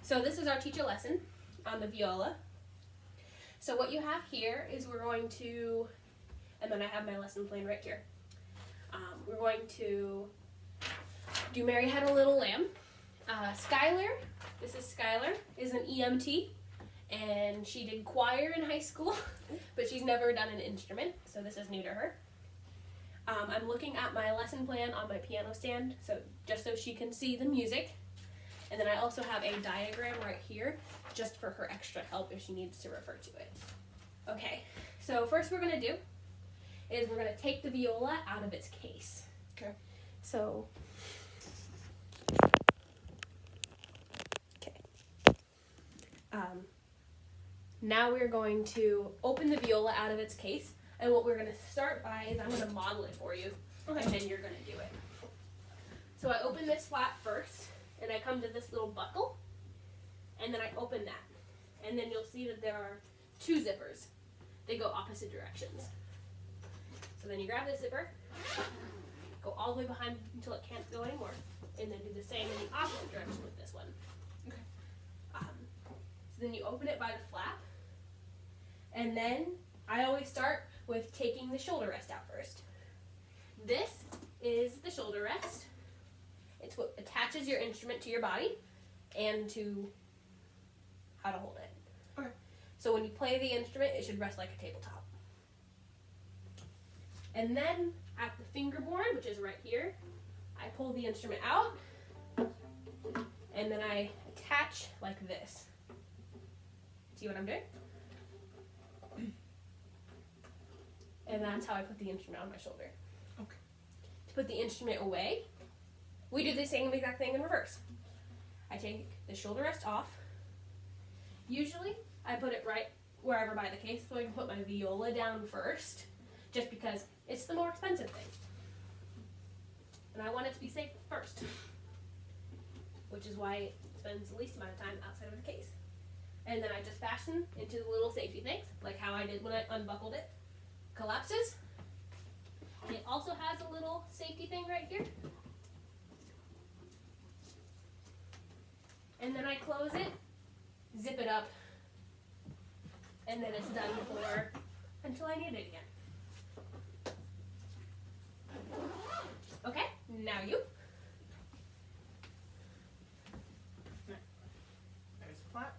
So this is our teacher lesson on the viola. So what you have here is we're going to, and then I have my lesson plan right here. We're going to do Mary Had a Little Lamb. Skylar, this is Skylar, is an EMT, and she did choir in high school, but she's never done an instrument, so this is new to her. I'm looking at my lesson plan on my piano stand, so just so she can see the music. And then I also have a diagram right here, just for her extra help if she needs to refer to it. Okay, so first we're gonna do is we're gonna take the viola out of its case. Okay. So, okay. Now we're going to open the viola out of its case, and what we're gonna start by is I'm gonna model it for you, and then you're gonna do it. So I open this flap first, and I come to this little buckle, and then I open that. And then you'll see that there are two zippers. They go opposite directions. So then you grab the zipper, go all the way behind until it can't go anymore, and then do the same in the opposite direction with this one. Okay. So then you open it by the flap, and then I always start with taking the shoulder rest out first. This is the shoulder rest. It's what attaches your instrument to your body and to how to hold it. Okay. So when you play the instrument, it should rest like a tabletop. And then at the fingerboard, which is right here, I pull the instrument out, and then I attach like this. See what I'm doing? And that's how I put the instrument on my shoulder. Okay. To put the instrument away, we do the same exact thing in reverse. I take the shoulder rest off. Usually, I put it right wherever by the case, so I can put my viola down first, just because it's the more expensive thing. And I want it to be safe first, which is why it spends the least amount of time outside of the case. And then I just fasten into the little safety things, like how I did when I unbuckled it. Collapses. It also has a little safety thing right here. And then I close it, zip it up, and then it's done for until I need it again. Okay, now you. There's the flap,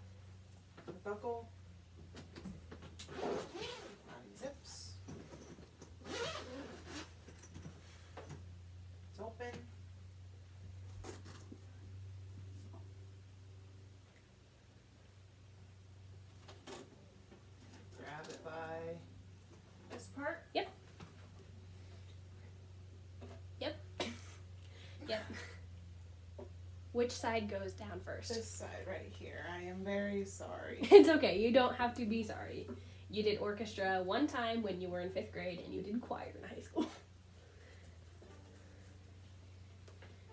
the buckle, unzips. It's open. Grab it by this part. Yep. Which side goes down first? This side right here. I am very sorry. It's okay, you don't have to be sorry. You did orchestra one time when you were in 5th grade, and you did choir in high school.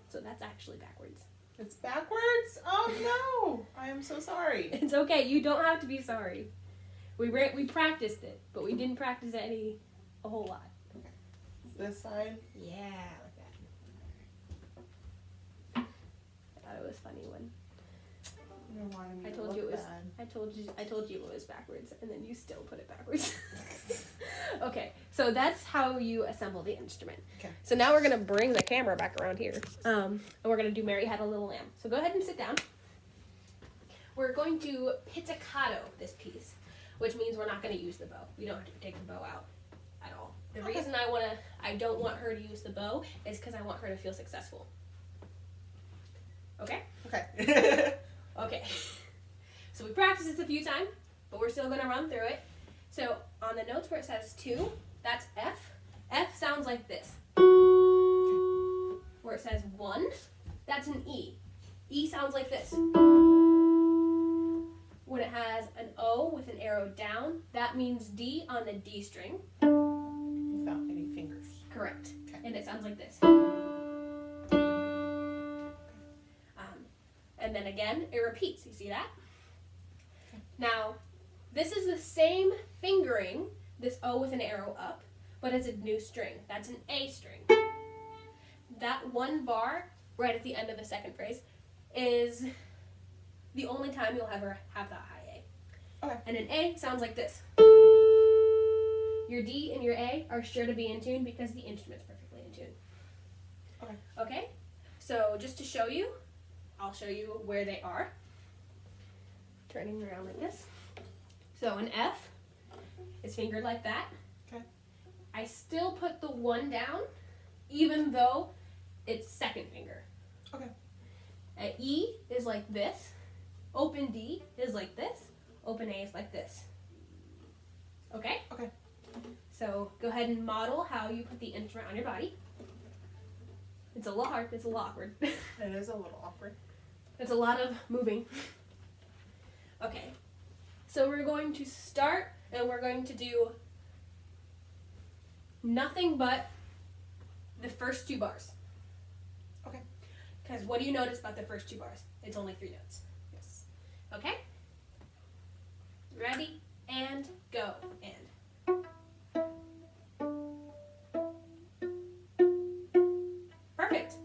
So that's actually backwards. It's backwards? Oh no! I am so sorry. It's okay, you don't have to be sorry. We practiced it, but we didn't practice it a whole lot. This side? Yeah, like that. I thought it was funny when You don't want me I to told look you it was. bad. I told you it was backwards, and then you still put it backwards. Okay, so that's how you assemble the instrument. Okay. So now we're gonna bring the camera back around here, and we're gonna do "Mary Had a Little Lamb." So go ahead and sit down. We're going to pizzicato this piece, which means we're not gonna use the bow. We don't have to take the bow out at all. The reason I don't want her to use the bow is because I want her to feel successful. Okay? Okay. Okay. So we practiced this a few times, but we're still gonna run through it. So on the notes where it says 2, that's F. F sounds like this. Where it says 1, that's an E. E sounds like this. When it has an O with an arrow down, that means D on the D string. Without any fingers. Correct. Okay. And it sounds like this. And then again, it repeats. You see that? Now, this is the same fingering, this O with an arrow up, but it's a new string. That's an A string. That one bar right at the end of the second phrase is the only time you'll ever have that high A. Okay. And an A sounds like this. Your D and your A are sure to be in tune because the instrument's perfectly in tune. Okay. Okay? So just to show you, I'll show you where they are. Turning around like this. So an F is fingered like that. Okay. I still put the 1 down, even though it's second finger. Okay. An E is like this. Open D is like this. Open A is like this. Okay? Okay. So go ahead and model how you put the instrument on your body. It's a little hard. It's a little awkward. It is a little awkward. It's a lot of moving. Okay. So we're going to start and we're going to do nothing but the first 2 bars. Okay. Because what do you notice about the first 2 bars? It's only 3 notes. Yes. Okay? Ready? And go. And. Perfect.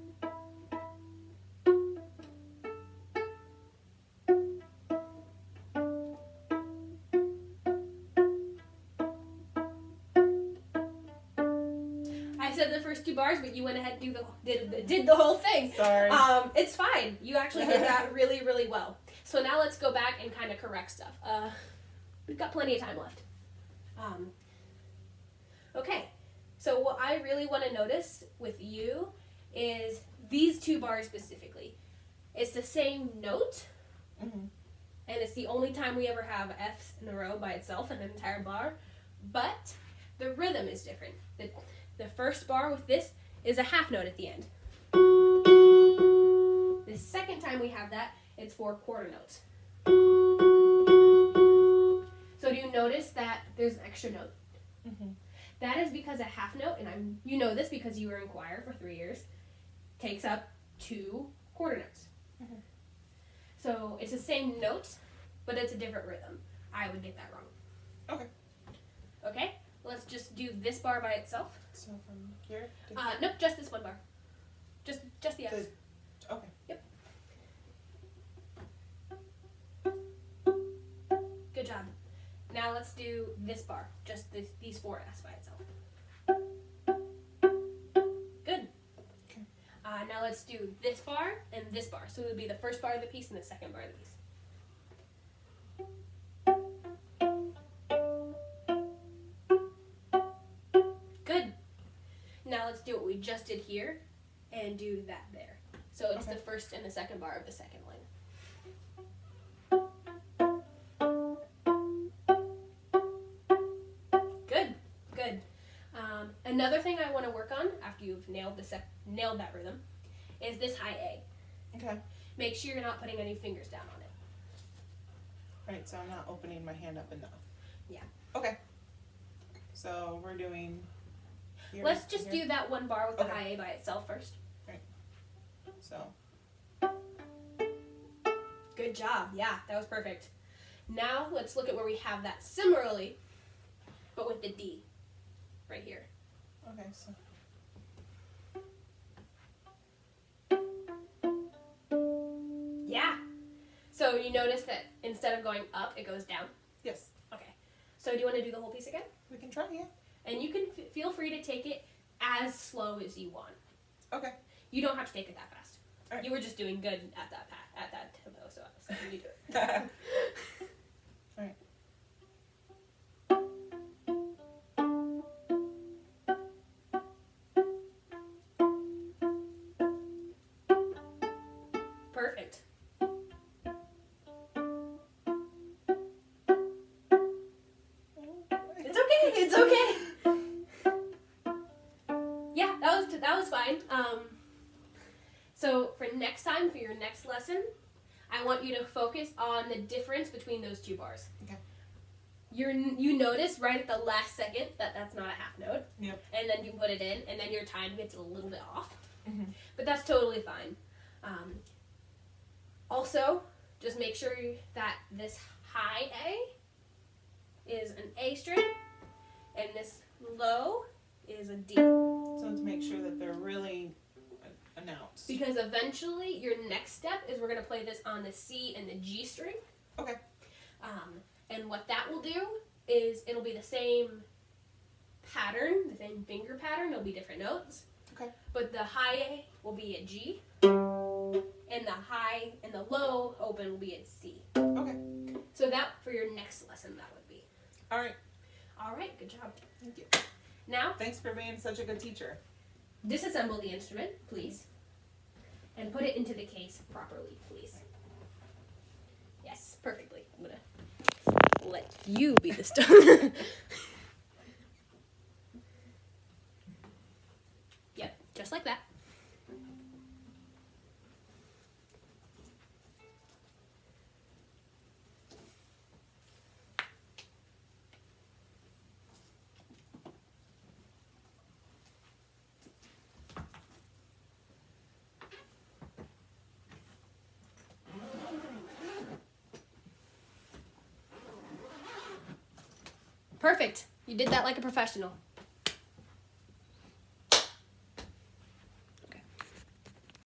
I said the first 2 bars, but you went ahead and did the whole thing. Sorry. It's fine. You actually did that really, really well. So now let's go back and kind of correct stuff. We've got plenty of time left. Okay. So what I really want to notice with you is these 2 bars specifically. It's the same note, Mm-hmm. and it's the only time we ever have F's in a row by itself in an entire bar, but the rhythm is different. The first bar with this is a half note at the end. The second time we have that, it's 4 quarter notes. So do you notice that there's an extra note? Mm-hmm. That is because a half note, and you know this because you were in choir for 3 years, takes up 2 quarter notes. Mhm. So it's the same notes, but it's a different rhythm. I would get that wrong. Okay. Okay? Let's just do this bar by itself. So from here to Nope, just this one bar. Just the F's. okay. Yep. Good job. Now let's do this bar, just these 4 F's by itself. Good. Okay. Now let's do this bar and this bar. So it would be the first bar of the piece and the second bar of the piece. Good. Now let's do what we just did here and do that there. So it's Okay. the first and the second bar of the second line. Good, good. Another thing I want to work on after you've nailed that rhythm is this high A. Okay. Make sure you're not putting any fingers down on it. Right, so I'm not opening my hand up enough. Yeah. Okay. So we're doing here, Let's just here. do that one bar with the Okay. high A by itself first. So Good job. Yeah, that was perfect. Now let's look at where we have that similarly, but with the D right here. okay, so Yeah. So you notice that instead of going up, it goes down. yes, Okay. So do you want to do the whole piece again? we can try, yeah. And you can feel free to take it as slow as you want. Okay. You don't have to take it that fast. Alright. You were just doing good at that tempo, so you do it. Alright. Perfect. It's okay. It's okay. Yeah, that was fine. So for next time, for your next lesson, I want you to focus on the difference between those 2 bars. Okay. You notice right at the last second that that's not a half note. Yep. And then you put it in, and then your time gets a little bit off. Mhm. But that's totally fine. Also, just make sure that this high A is an A string, and this low is a D. So to make sure that they're really announce? Because eventually your next step is we're going to play this on the C and the G string. Okay. And what that will do is it'll be the same pattern, the same finger pattern. There'll be different notes. Okay. But the high A will be a G, and the high and the low open will be a C. Okay. So that for your next lesson that would be. All right. All right, good job. Thank you. Now, Thanks for being such a good teacher. disassemble the instrument, please, and put it into the case properly, please. Yes, perfectly. I'm gonna let you be the stone. Yep, just like that. Perfect. You did that like a professional.